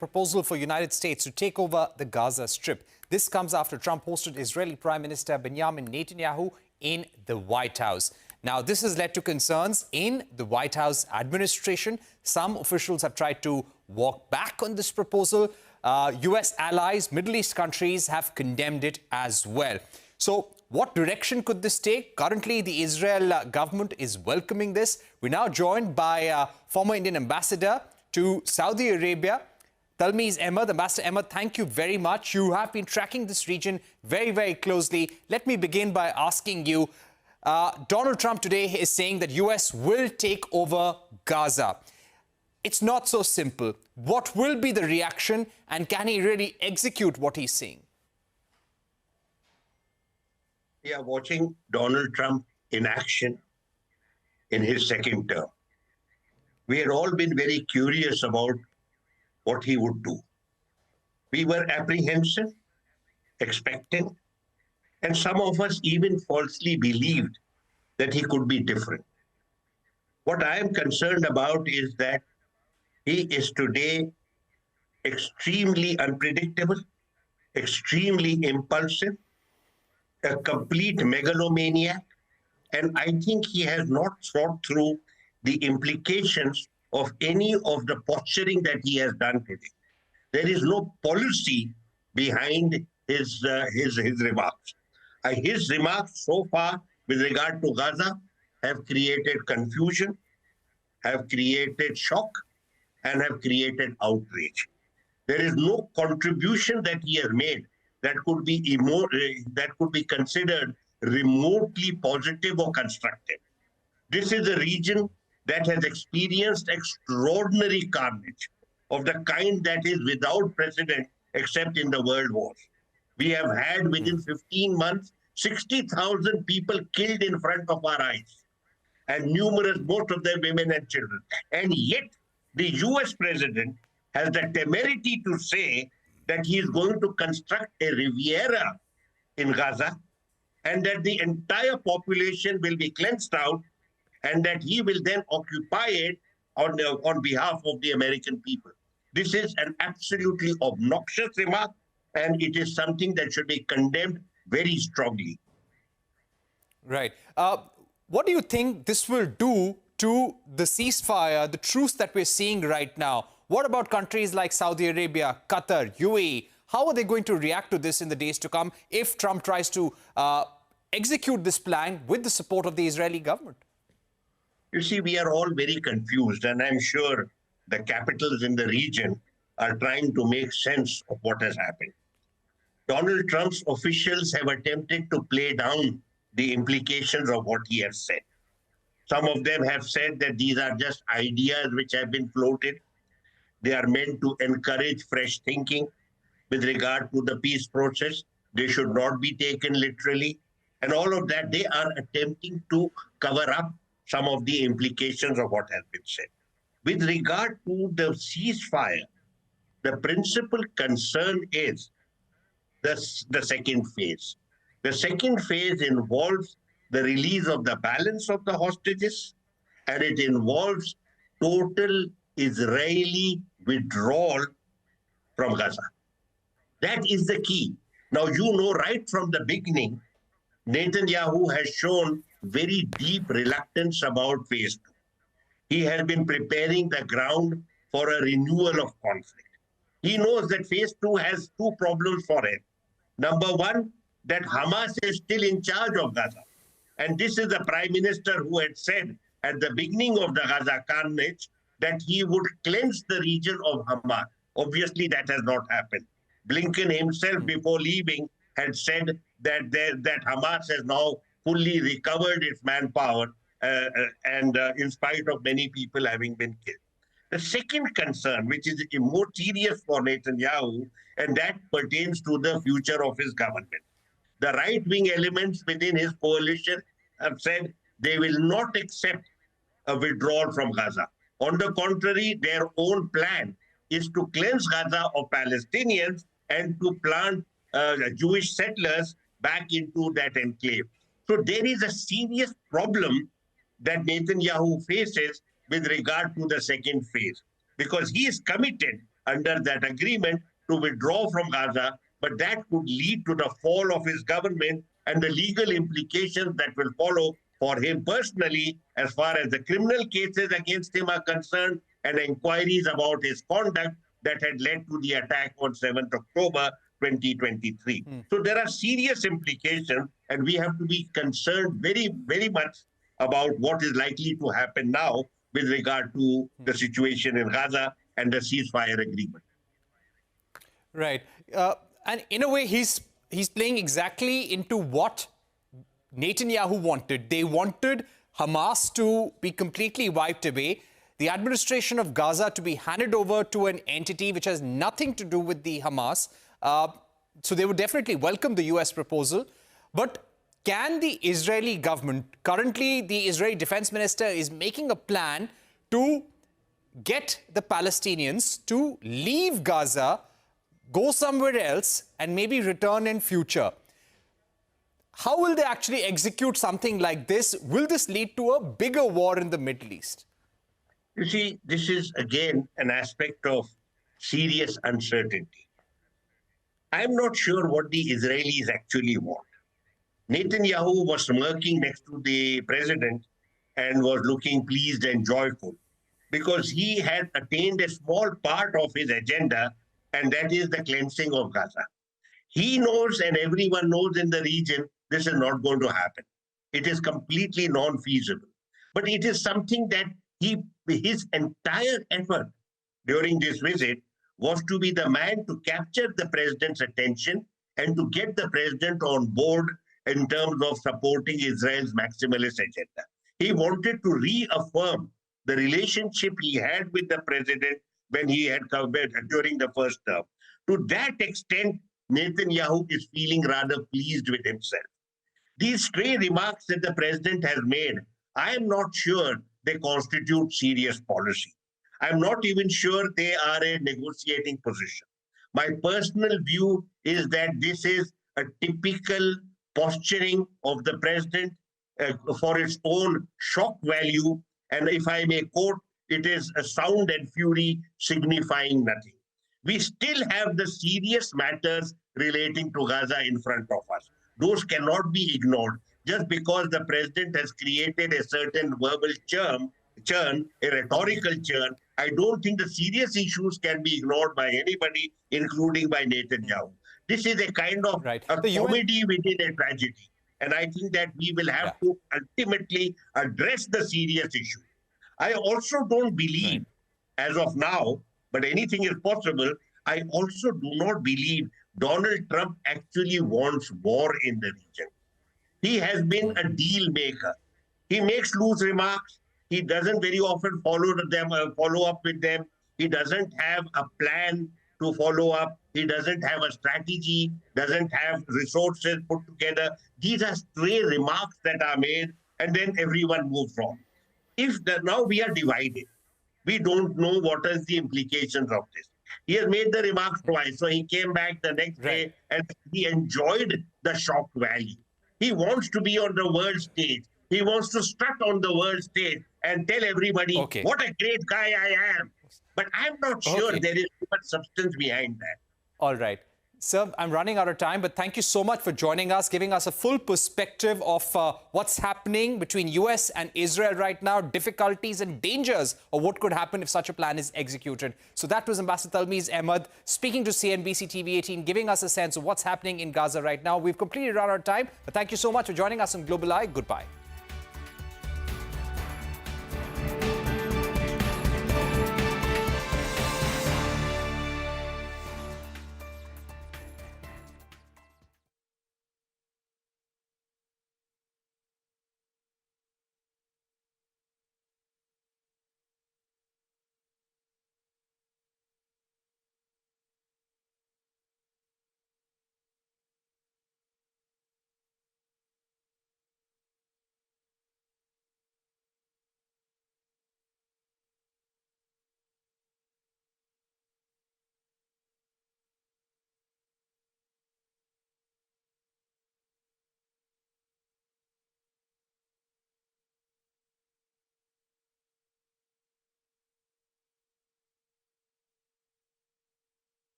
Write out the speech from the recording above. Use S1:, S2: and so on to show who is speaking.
S1: proposal for United States to take over the Gaza Strip. This comes after Trump hosted Israeli Prime Minister Benjamin Netanyahu in the White House. Now, this has led to concerns in the White House administration. Some officials have tried to walk back on this proposal. U.S. allies, Middle East countries have condemned it as well. So what direction could this take? Currently, the Israel government is welcoming this. We're now joined by former Indian ambassador to Saudi Arabia, Talmiz Ahmad. Ambassador Ahmad, thank you very much. You have been tracking this region very, very closely. Let me begin by asking you, Donald Trump today is saying that U.S. will take over Gaza. It's not so simple. What will be the reaction, and can he really execute what he's saying?
S2: We are watching Donald Trump in action in his second term. We had all been very curious about what he would do. We were apprehensive, expectant, and some of us even falsely believed that he could be different. What I am concerned about is that he is today extremely unpredictable, extremely impulsive, a complete megalomaniac, and I think he has not thought through the implications of any of the posturing that he has done today. There is no policy behind his remarks. His remarks so far with regard to Gaza have created confusion, have created shock, and have created outrage. There is no contribution that he has made that could be considered remotely positive or constructive. This is a region that has experienced extraordinary carnage of the kind that is without precedent except in the world wars. We have had within 15 months 60,000 people killed in front of our eyes, and numerous, most of them women and children. And yet the US president has the temerity to say that he is going to construct a Riviera in Gaza, and that the entire population will be cleansed out, and that he will then occupy it on behalf of the American people. This is an absolutely obnoxious remark, and it is something that should be condemned very strongly.
S1: Right. What do you think this will do to the ceasefire, the truce that we're seeing right now? What about countries like Saudi Arabia, Qatar, UAE? How are they going to react to this in the days to come if Trump tries to execute this plan with the support of the Israeli government?
S2: You see, we are all very confused, and I'm sure the capitals in the region are trying to make sense of what has happened. Donald Trump's officials have attempted to play down the implications of what he has said. Some of them have said that these are just ideas which have been floated. They are meant to encourage fresh thinking with regard to the peace process. They should not be taken literally. And all of that, they are attempting to cover up some of the implications of what has been said. With regard to the ceasefire, the principal concern is the second phase. The second phase involves the release of the balance of the hostages, and it involves total Israeli withdrawal from Gaza. That is the key. Now, you know, right from the beginning, Netanyahu has shown very deep reluctance about phase two. He has been preparing the ground for a renewal of conflict. He knows that phase two has two problems for him. Number one, that Hamas is still in charge of Gaza. And this is the prime minister who had said at the beginning of the Gaza carnage that he would cleanse the region of Hamas. Obviously, that has not happened. Blinken himself, before leaving, had said that Hamas has now fully recovered its manpower, and in spite of many people having been killed. The second concern, which is more serious for Netanyahu, and that pertains to the future of his government. The right-wing elements within his coalition have said they will not accept a withdrawal from Gaza. On the contrary, their own plan is to cleanse Gaza of Palestinians and to plant Jewish settlers back into that enclave. So there is a serious problem that Netanyahu faces with regard to the second phase, because he is committed under that agreement to withdraw from Gaza, but that could lead to the fall of his government and the legal implications that will follow for him personally, as far as the criminal cases against him are concerned and inquiries about his conduct that had led to the attack on 7th October 2023. So there are serious implications, and we have to be concerned very, very much about what is likely to happen now with regard to the situation in Gaza and the ceasefire agreement.
S1: Right. And in a way, he's playing exactly into what Netanyahu wanted. They wanted Hamas to be completely wiped away, the administration of Gaza to be handed over to an entity which has nothing to do with the Hamas. So they would definitely welcome the US proposal. But can the Israeli government, currently the Israeli defense minister is making a plan to get the Palestinians to leave Gaza, go somewhere else, and maybe return in future? How will they actually execute something like this? Will this lead to a bigger war in the Middle East?
S2: You see, this is again an aspect of serious uncertainty. I'm not sure what the Israelis actually want. Netanyahu was smirking next to the president and was looking pleased and joyful because he had attained a small part of his agenda, and that is the cleansing of Gaza. He knows, and everyone knows in the region, this is not going to happen. It is completely non-feasible. But it is something that his entire effort during this visit was to be the man to capture the president's attention and to get the president on board in terms of supporting Israel's maximalist agenda. He wanted to reaffirm the relationship he had with the president when he had covered during the first term. To that extent, Netanyahu is feeling rather pleased with himself. These stray remarks that the president has made, I am not sure they constitute serious policy. I'm not even sure they are a negotiating position. My personal view is that this is a typical posturing of the president for its own shock value. And if I may quote, it is a sound and fury signifying nothing. We still have the serious matters relating to Gaza in front of us. Those cannot be ignored just because the president has created a certain verbal churn, a rhetorical churn. I don't think the serious issues can be ignored by anybody, including by Netanyahu. This is a kind of a comedy within a tragedy. And I think that we will have to ultimately address the serious issue. I also don't believe, as of now, but anything is possible, I also do not believe Donald Trump actually wants war in the region. He has been a deal maker. He makes loose remarks. He doesn't very often follow up with them. He doesn't have a plan to follow up. He doesn't have a strategy, doesn't have resources put together. These are stray remarks that are made, and then everyone moves on. Now we are divided. We don't know what is the implications of this. He has made the remarks twice, so he came back the next day and he enjoyed the shock value. He wants to be on the world stage. He wants to strut on the world stage and tell everybody what a great guy I am. But I'm not sure there is too much substance behind that.
S1: All right. Sir, I'm running out of time, but thank you so much for joining us, giving us a full perspective of what's happening between US and Israel right now, difficulties and dangers of what could happen if such a plan is executed. So that was Ambassador Talmiz Ahmad speaking to CNBC-TV18, giving us a sense of what's happening in Gaza right now. We've completely run out of time, but thank you so much for joining us on Global Eye. Goodbye.